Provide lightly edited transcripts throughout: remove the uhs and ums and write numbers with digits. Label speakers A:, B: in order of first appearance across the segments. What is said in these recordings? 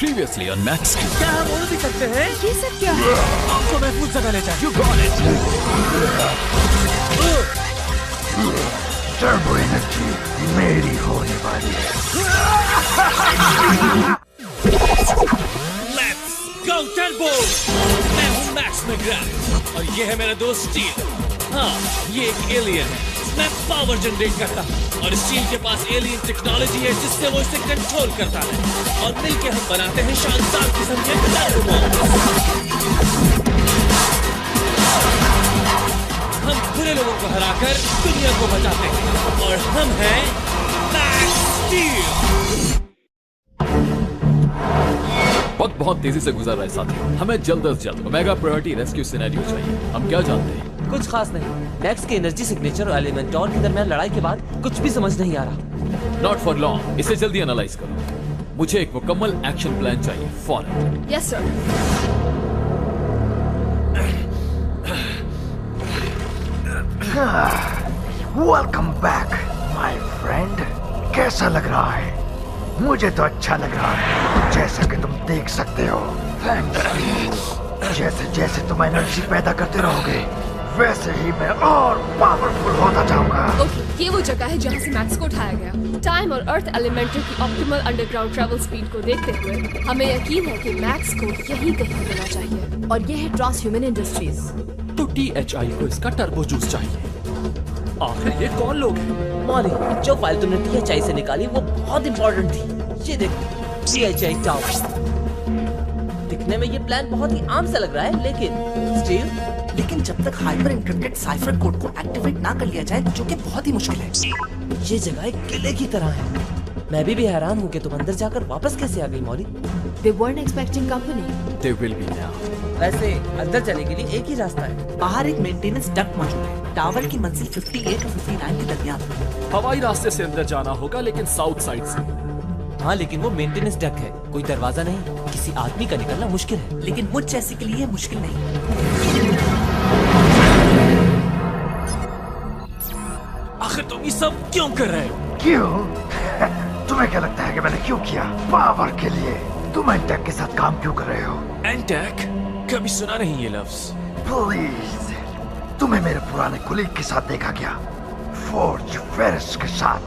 A: Previously on Max Q.
B: क्या हम उड़ भी सकते हैं?
C: ये सब क्या है?
B: आपको महफूज जगह ले जाए।
A: You got it.
D: Turbo energy मेरी होने वाली है।
B: Let's go turbo! मैं हूँ मैक्स मैकग्राथ और ये है मेरा दोस्त स्टील। हाँ, ये एक एलियन है। मैं पावर जनरेट करता हूँ और स्टील के पास एलियन टेक्नोलॉजी है जिससे वो इसे कंट्रोल करता है और मिलके हम बनाते हैं शानदार किस्म के टर्बो बॉम्ब। हम बुरे लोगों को हराकर दुनिया को बचाते हैं और हम हैं मैक्स स्टील।
A: वक्त बहुत तेजी से गुजर रहा है साथियों। हमें जल्द से जल्द ओमेगा प्रायोरिटी रेस्क्यू सिनेरियो चाहिए। हम क्या जानते हैं?
E: कुछ खास नहीं। मैक्स के एनर्जी सिग्नेचर और एलिमेंटोर के दरमियान लड़ाई के बाद कुछ भी समझ नहीं आ रहा।
A: Not for long. इसे जल्दी एनालाइज करो। मुझे एक मुकम्मल एक्शन प्लान चाहिए फौरन।
C: Yes sir.
D: Welcome back my friend. कैसा लग रहा है? मुझे तो अच्छा लग रहा है, जैसा कि तुम देख सकते हो। थैंक्स। जैसे जैसे तुम एनर्जी पैदा करते रहोगे वैसे ही मैं और पावरफुल होता जाऊंगा।
C: ओके, ये वो जगह है जहाँ से मैक्स को उठाया गया। टाइम और अर्थ एलिमेंटर की ऑप्टिमल अंडरग्राउंड ट्रैवल स्पीड को देखते हुए हमें यकीन है कि मैक्स को यहीं कहीं मिलना चाहिए और ये है ट्रांसह्यूमन इंडस्ट्रीज।
B: तो THI को इसका टर्बो जूस चाहिए। आखिर ये कौन लोग हैं?
E: मॉली, जो फाइल तुमने THI से निकाली वो बहुत इंपॉर्टेंट थी। ये देख, THI टावर। दिखने में ये प्लान बहुत ही आम सा लग रहा है,
F: लेकिन जब तक हाइपर एन्क्रिप्टेड साइफर कोड को एक्टिवेट ना कर लिया जाए, जो कि बहुत ही मुश्किल है।
E: ये जगह एक किले की तरह है। मैं भी हैरान हूँ कि तुम अंदर जाकर वापस कैसे आ गई Molly.
C: They weren't expecting company.
A: They will be now.
E: वैसे अंदर जाने के लिए एक ही रास्ता है।
F: बाहर एक मेंटेनेंस डक्ट मौजूद है। टावर की मंजिल 58 और 59 के दरमियान।
B: हवाई रास्ते से अंदर जाना होगा, लेकिन साउथ साइड से।
E: हाँ, लेकिन वो मेंटेनेंस डक्ट है, कोई दरवाजा नहीं। किसी आदमी का निकलना मुश्किल है।
F: लेकिन मुझ जैसे के लिए मुश्किल नहीं।
B: आखिर तुम ये सब क्यों कर रहे हो?
D: क्यों? तुम्हें क्या लगता है कि मैंने क्यों किया? पावर के लिए। तुम एंटेक के साथ काम क्यों कर रहे हो?
B: एंटेक? कभी सुना नहीं ये लफ्ज।
D: प्लीज, तुम्हें मेरे पुराने कुलीग के साथ देखा क्या? फोर्ज फेरिस के साथ।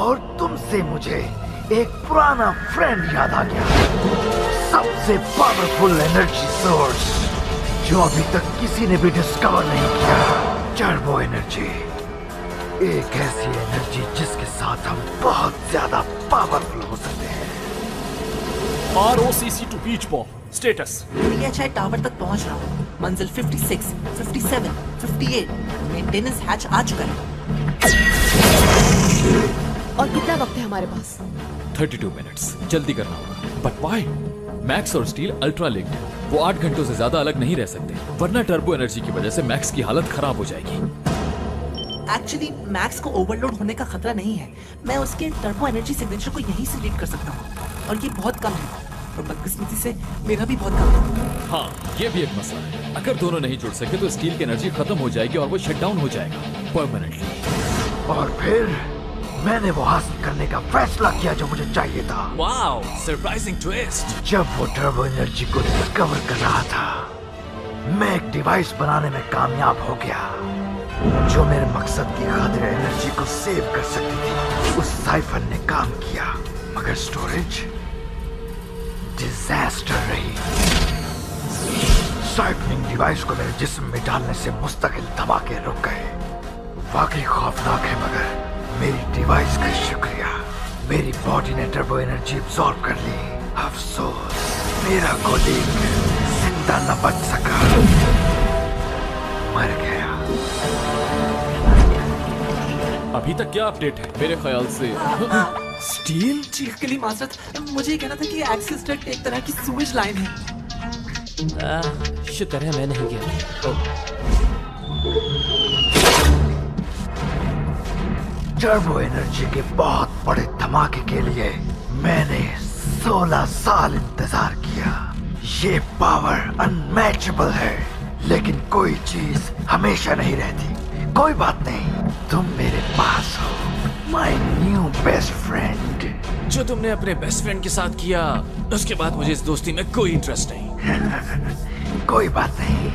D: और तुमसे मुझे एक पुराना फ्रेंड याद आ गया। सबसे पावरफुल एनर्जी सोर्स जो अभी तक किसी ने भी डिस्कवर नहीं किया। टर्बो एनर्जी, एक ऐसी एनर्जी जिसके साथ हम बहुत ज्यादा पावरफुल हो सकते हैं।
B: ROCC to beach ball. Status.
F: THI tower तक पहुंच रहा हूँ। मंजिल 56, 57, 58। मेंटेनेंस हैच आ चुका है।
C: और कितना वक्त है हमारे पास?
A: 32 मिनट्स। जल्दी करना होगा। But why? मैक्स और स्टील अल्ट्रा लिंक्ड है। वो 8 घंटों से ज्यादा अलग नहीं रह सकते, वरना टर्बो एनर्जी की वजह से मैक्स की हालत खराब हो जाएगी।
F: एक्चुअली मैक्स को ओवरलोड होने का खतरा नहीं है। मैं उसके टर्बो एनर्जी सिग्नेचर को यहीं से लीड कर सकता हूँ और ये बहुत कम है और बदकिस्मती से मेरा भी बहुत कम है।
A: हाँ, ये भी एक मसला है। अगर दोनों नहीं जुड़ सके तो स्टील की एनर्जी खत्म हो जाएगी और वो शट डाउन हो जाएगा परमानेंटली।
D: और फिर मैंने वो हासिल करने का फैसला किया जो मुझे चाहिए था।
B: Wow, surprising twist.
D: जब वो टर्बो एनर्जी को डिस्कवर कर रहा था, मैं एक डिवाइस बनाने में कामयाब हो गया जो मेरे मकसद की खातिर एनर्जी को सेव कर सकती थी। उस साइफर ने काम किया, मगर स्टोरेज डिजास्टर रही। साइफनिंग डिवाइस को मेरे जिस्म में डालने से मुस्तकिल धमाके रुक गए। वाकई खौफनाक है, मगर मेरी डिवाइस का शुक्रिया, मेरी बॉडी ने टर्बो एनर्जी एब्सॉर्ब कर ली। अफसोस, मेरा कोलीग जिंदा न बच सका, मर गया।
B: अभी तक क्या अपडेट है? मेरे ख्याल से
F: स्टील चीख के लिए माजरत। मुझे ये कहना था कि एक्सेस डक्ट एक तरह की सूवेज लाइन है।
E: शुक्र है मैं नहीं गया।
D: टर्बो एनर्जी के बहुत बड़े धमाके के लिए मैंने 16 साल इंतजार किया। ये पावर अनमैचेबल है, लेकिन कोई चीज हमेशा नहीं रहती। कोई बात नहीं, तुम मेरे पास हो, माय न्यू बेस्ट फ्रेंड।
B: जो तुमने अपने बेस्ट फ्रेंड के साथ किया, उसके बाद मुझे इस दोस्ती में कोई इंटरेस्ट नहीं।
D: कोई बात नहीं,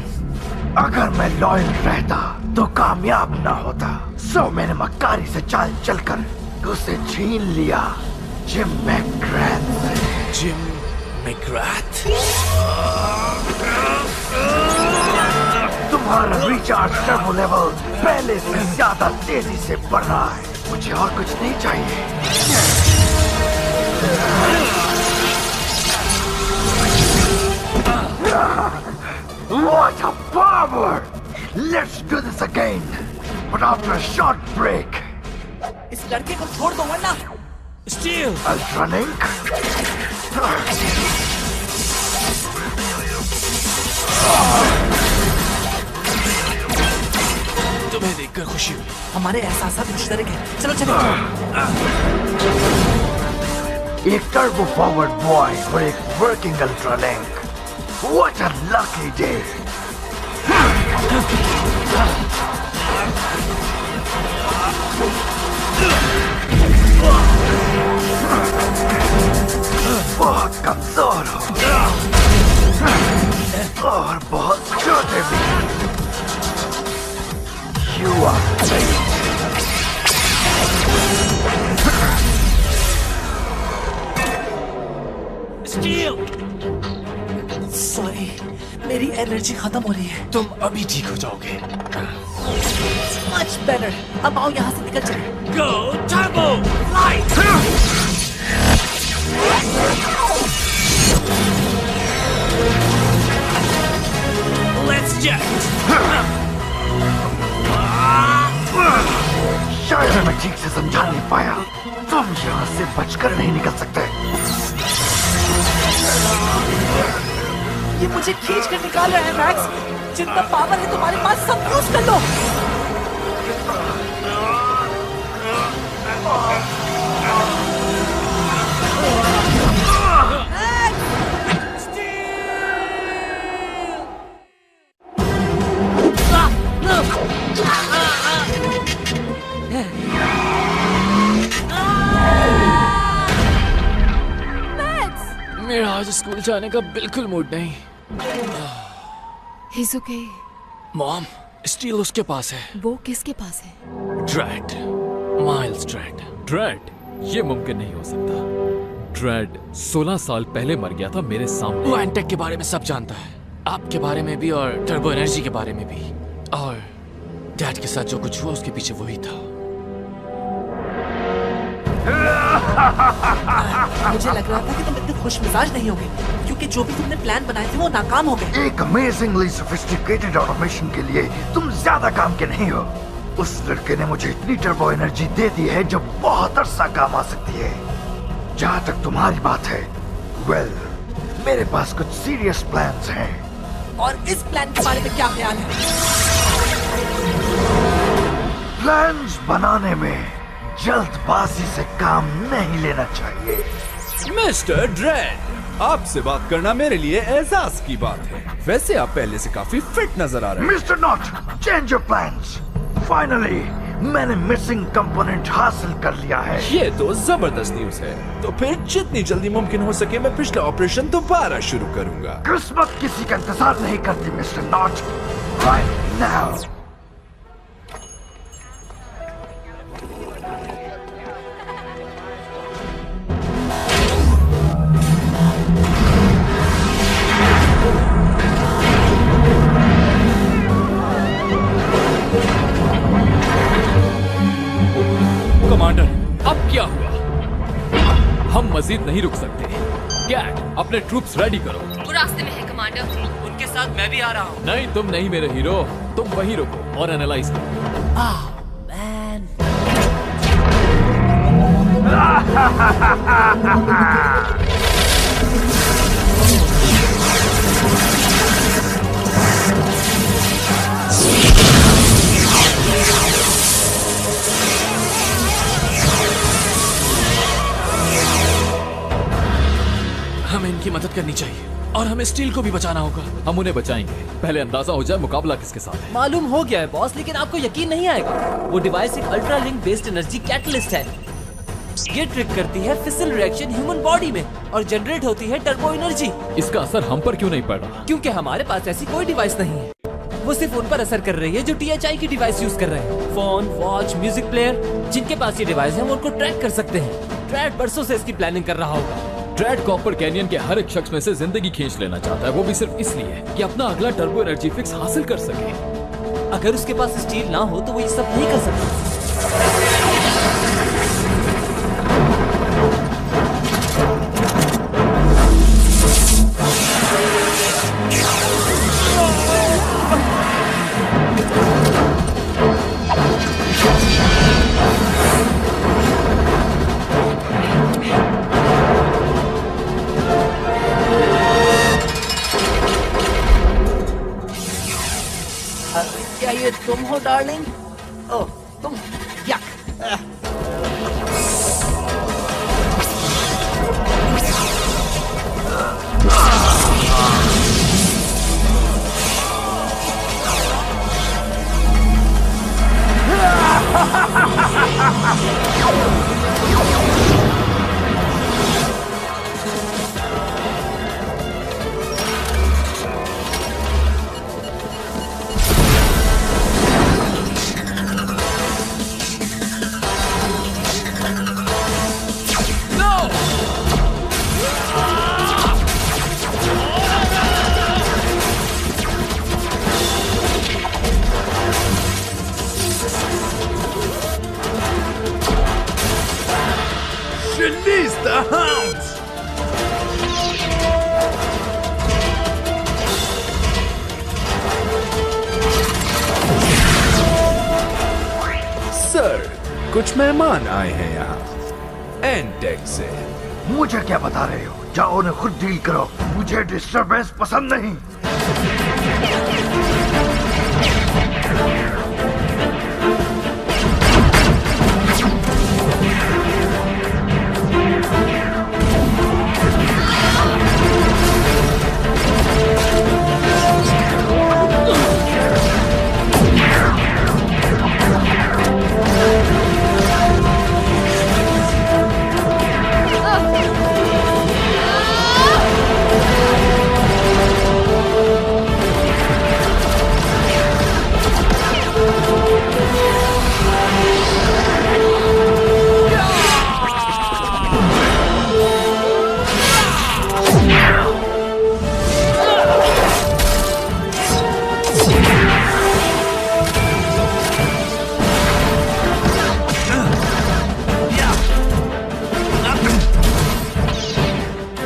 D: अगर मैं लॉयल रहता तो कामयाब ना होता। सो मैंने मक्कारी से चाल चलकर उसे छीन लिया जिम मैकग्रैथ से।
B: जिम मैकग्रैथ?
D: तुम्हारा रिचार्ज टर्बो लेवल पहले से ज्यादा तेजी से बढ़ रहा है। मुझे और कुछ नहीं चाहिए। What a power! Let's do this again, but after a short break.
F: इस लड़के को छोड़ दो वरना।
B: स्टील!
D: Ultra Link.
B: तुम्हें देखकर खुशी हुई।
F: हमारे एहसास मुश्तरक हैं। चलो चलो।
D: एक टर्बो फॉरवर्ड बॉय और एक working ultra link. What a lucky day! बहुत कमजोर हो और बहुत छोटे भी। You are
B: steel!
F: सॉरी, मेरी एनर्जी खत्म हो रही है।
B: तुम अभी ठीक हो जाओगे।
F: Much better. अब आओ यहाँ से निकल चले।
B: Go Turbo Light! Let's jet!
D: शायद मैं ठीक से समझा नहीं पाया। तुम यहाँ से बचकर नहीं निकल सकते।
F: ये मुझे खींच कर निकाल रहा है मैक्स। जितना पावर है तुम्हारे पास सब यूज कर लो।
A: मेरा आज स्कूल जाने का बिल्कुल मूड नहीं।
C: He's okay.
B: मॉम, स्टील उसके पास है।
C: वो किसके पास है?
B: ड्रैड, माइल्स ड्रैड।
A: ड्रैड? ये मुमकिन नहीं हो सकता। ड्रैड 16 साल पहले मर गया था मेरे सामने।
B: वो एंटेक के बारे में सब जानता है, आपके बारे में भी और टर्बो एनर्जी के बारे में भी। और डैड के साथ जो कुछ हुआ उसके पीछे वही था।
F: मुझे लग रहा था कि तुम इतने खुश मिजाज नहीं होगे, क्योंकि जो भी तुमने प्लान बनाए थे वो नाकाम हो गए।
D: एक अमेजिंगली सोफिस्टिकेटेड ऑटोमेशन के लिए तुम ज्यादा काम के नहीं हो। उस लड़के ने मुझे इतनी टर्बो एनर्जी दे दी है जो बहुत अरसा काम आ सकती है। जहाँ तक तुम्हारी बात है, वेल, मेरे पास कुछ सीरियस प्लान्स हैं।
F: और इस प्लान के बारे में क्या ख्याल है?
D: प्लान्स बनाने में जल्दबाजी से काम नहीं लेना चाहिए।
G: मिस्टर ड्रेड, आपसे बात करना मेरे लिए एहसास की बात है। वैसे आप पहले से काफी फिट नजर आ रहे हैं।
D: Mister not, change your plans. Finally मैंने मिसिंग कंपोनेंट हासिल कर लिया है।
G: ये तो जबरदस्त न्यूज है। तो फिर जितनी जल्दी मुमकिन हो सके मैं पिछला ऑपरेशन दोबारा शुरू करूंगा।
D: किस्मत किसी का इंतजार नहीं करती mister not. Right now.
A: Commander, अब क्या हुआ? हम मजीद नहीं रुक सकते। कैट, अपने ट्रूप्स रेडी करो।
C: वो रास्ते में है कमांडर।
E: उनके साथ मैं भी आ रहा हूँ।
A: नहीं, तुम नहीं मेरे हीरो। तुम वहीं रुको और एनालाइज करो।
E: मैन,
B: हमें इनकी मदद करनी चाहिए और हमें स्टील को भी बचाना होगा।
A: हम उन्हें बचाएंगे। पहले अंदाजा हो जाए मुकाबला किसके साथ है।
E: मालूम हो गया है बॉस, लेकिन आपको यकीन नहीं आएगा। वो डिवाइस एक ultra link based energy catalyst है। ये ट्रिक करती है फिसल रिएक्शन ह्यूमन बॉडी में और जनरेट होती है टर्बो एनर्जी।
A: इसका असर हम पर क्यों नहीं पड़ रहा?
E: क्योंकि हमारे पास ऐसी कोई डिवाइस नहीं है। वो सिर्फ उन पर असर कर रही है जो THI की डिवाइस यूज कर रहे हैं। फोन, वॉच, म्यूजिक प्लेयर, जिनके पास ये डिवाइस है वो उनको ट्रैक कर सकते हैं। ट्रैड बरसों से इसकी प्लानिंग कर रहा होगा।
A: ट्रैड कॉपर कैनियन के हर एक शख्स में से जिंदगी खींच लेना चाहता है, वो भी सिर्फ इसलिए कि अपना अगला टर्बो एनर्जी फिक्स हासिल कर सके।
E: अगर उसके पास स्टील ना हो तो वो ये सब नहीं कर सकता।
F: क्या ये तुम हो डार्लिंग? ओह तुम क्या?
G: Release the hounds! सर, कुछ मेहमान आए हैं यहाँ एनटेक से।
D: मुझे क्या बता रहे हो? जाओ उन्हें खुद डील करो, मुझे डिस्टरबेंस पसंद नहीं।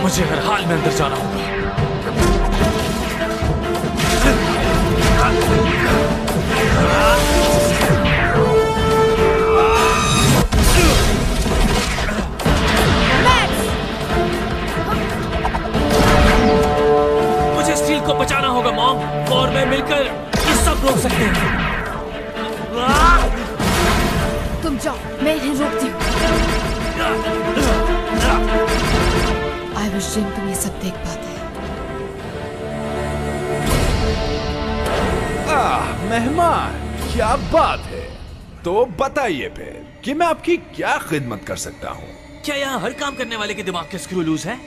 B: मुझे हर हाल में अंदर जाना होगा। मुझे स्टील को बचाना होगा मॉम, और मैं मिलकर ये सब रोक सकते हैं।
C: तुम जाओ, मैं इन्हें रोकती हूँ। आई विश जिम तुम ये सब देख पाते।
G: मेहमान, क्या बात है? तो बताइए फिर कि मैं आपकी क्या खिदमत कर सकता हूँ।
B: क्या यहाँ हर काम करने वाले के दिमाग के स्क्रू लूज हैं?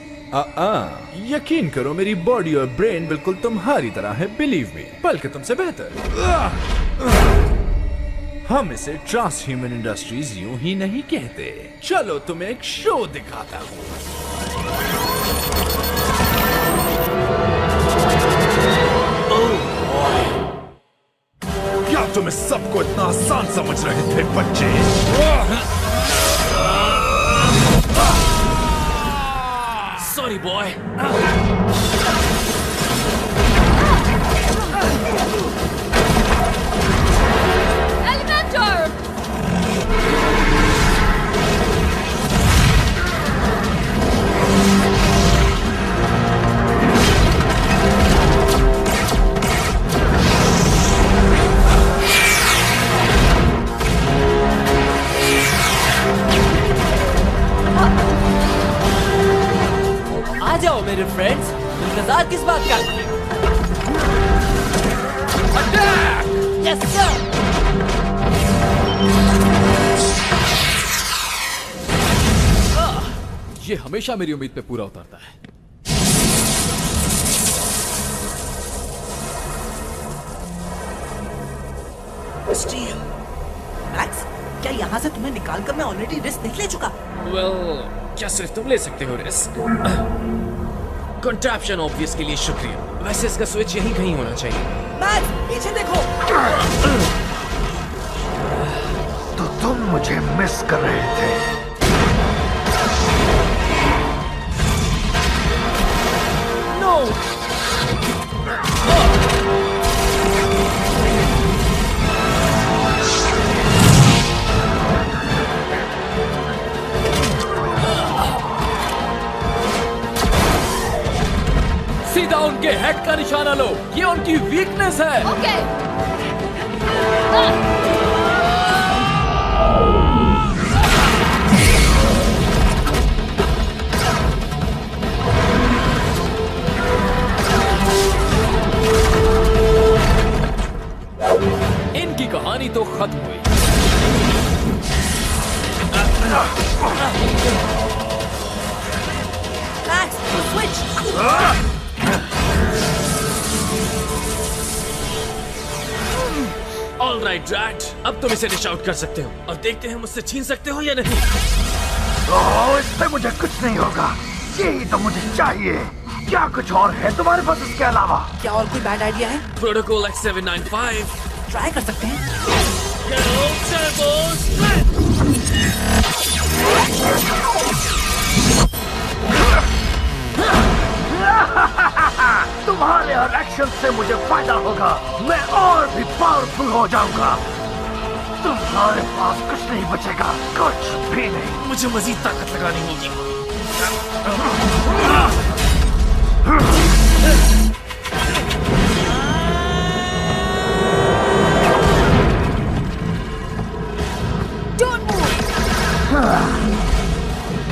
G: यकीन करो मेरी बॉडी और ब्रेन बिल्कुल तुम्हारी तरह है, बिलीव मी, बल्कि तुमसे बेहतर। हम इसे ट्रांस ह्यूमन इंडस्ट्रीज यूं ही नहीं कहते। चलो तुम्हें एक शो दिखाता हूँ। क्या तुम इस सबको इतना आसान समझ रहे थे बच्चे?
B: Sorry boy.
C: एलिमेंटर!
E: आ जाओ मेरे फ्रेंड्स, इंतजार किस बात का? Yes sir.
A: ये हमेशा मेरी उम्मीद पे पूरा उतरता है।
F: स्टील, मैक्स, क्या यहाँ से तुम्हें निकालकर मैं ऑलरेडी रिस्क नहीं ले चुका?
B: क्या सिर्फ तुम ले सकते हो रिस्क? कंट्रैप्शन ऑब्वियस के लिए शुक्रिया। वैसे इसका स्विच यहीं कहीं होना चाहिए।
F: मैक्स, पीछे देखो।
D: तो तुम मुझे मिस कर रहे थे।
A: सीधा उनके हेड का निशाना लो, ये उनकी वीकनेस है।
C: ओके।
A: इनकी कहानी तो खत्म हुई।
F: Max, switch.
B: ऑल राइट ड्रैड, अब तुम इसे डिश आउट कर सकते हो और देखते हैं मुझसे छीन सकते हो या नहीं।
D: ओह, इससे मुझे कुछ नहीं होगा। यही तो मुझे चाहिए। क्या कुछ और है तुम्हारे पास इसके अलावा?
F: क्या और कोई बैड आइडिया है?
B: Protocol X795।
F: ट्राई कर सकते हैं।
B: Go Turbo Split!
D: तुम्हारे हर एक्शन से मुझे फायदा होगा। मैं और भी पावरफुल हो जाऊंगा। तुम्हारे पास कुछ नहीं बचेगा, कुछ भी नहीं।
B: मुझे मजीद ताकत लगानी होगी।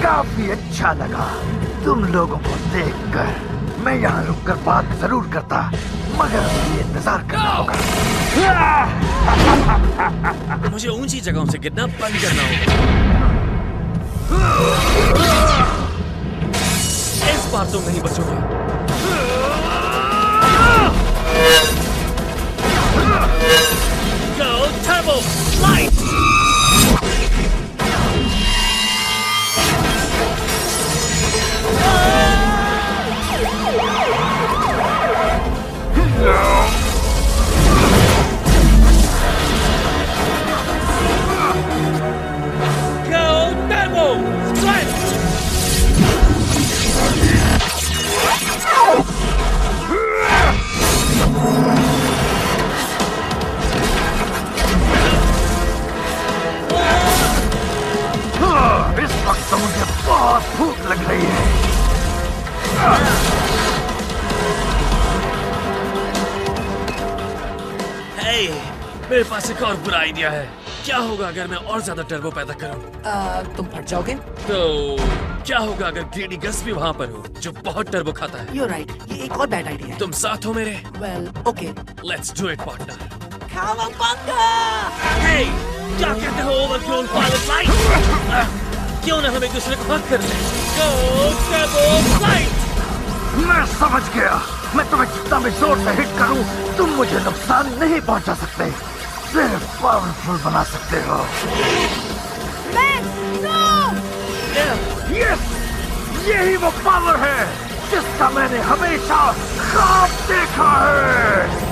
D: काफी अच्छा लगा तुम लोगों को देखकर। मैं यहाँ रुककर बात जरूर करता, मगर मुझे इंतजार करना होगा।
B: मुझे ऊंची जगहों से गिरना बंद करना होगा। इस बार तुम नहीं बचोगे। Go Turbo Flight!
D: इस वक्त तो मुझे बहुत भूख लग रही है।
B: Hey, मेरे पास एक और बुरा आइडिया है। क्या होगा अगर मैं और ज्यादा टर्बो पैदा करूं?
F: तुम फट जाओगे?
B: तो क्या होगा अगर ग्रीडी गस भी वहां पर हो, जो बहुत टर्बो खाता है?
F: You're right. ये एक और बैड आइडिया है।
B: तुम साथ हो मेरे?
F: Well, okay.
B: Let's do it, partner.
F: Cowabunga!
B: Hey, क्या कहते हो ओवरग्रोन पायलट लाइट? क्यों ना हम एक दूसरे को हक कर लें? Go Turbo Flight!
D: मैं समझ गया। मैं तुम्हें जितना भी जोर से हिट करूं, तुम मुझे नुकसान नहीं पहुंचा सकते, सिर्फ पावरफुल बना सकते हो। यस, यही वो पावर है जिसका मैंने हमेशा ख्वाब देखा है।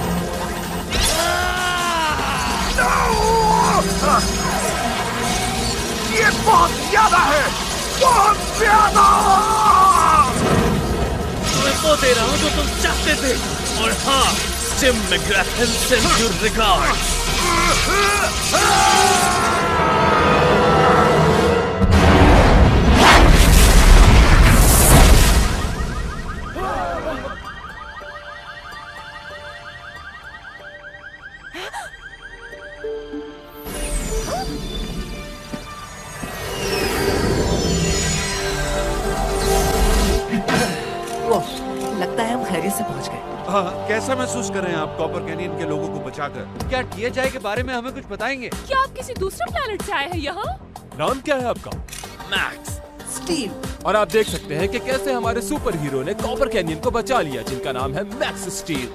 D: ये बहुत ज्यादा है, बहुत ज्यादा।
B: मैं वो दे रहा हूँ जो तुम चाहते थे। और हाँ, Tim McGrath sends you regards.
F: लगता है हम खैरियत से पहुंच गए।
G: हाँ, कैसा महसूस कर रहे हैं आप कॉपर कैनियन के लोगों को बचाकर? क्या THI के बारे में हमें कुछ बताएंगे?
C: क्या आप किसी दूसरे प्लेनेट से आए हैं यहाँ?
A: नाम क्या है आपका?
B: Max.
F: स्टीव,
H: और आप देख सकते हैं कि कैसे हमारे सुपर हीरो ने कॉपर कैनियन को बचा लिया, जिनका नाम है मैक्स स्टील।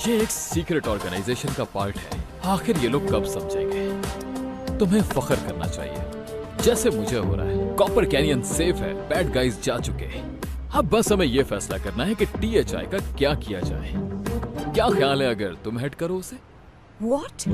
A: ये एक सीक्रेट ऑर्गेनाइजेशन का पार्ट है। आखिर ये लोग कब समझेंगे? तुम्हें फख्र करना चाहिए, जैसे मुझे हो रहा है। कॉपर कैनियन सेफ है, बैड गाइज जा चुके हैं। अब बस हमें ये फैसला करना है कि THI का क्या किया जाए। क्या ख्याल है अगर तुम हेड करो उसे?
I: What?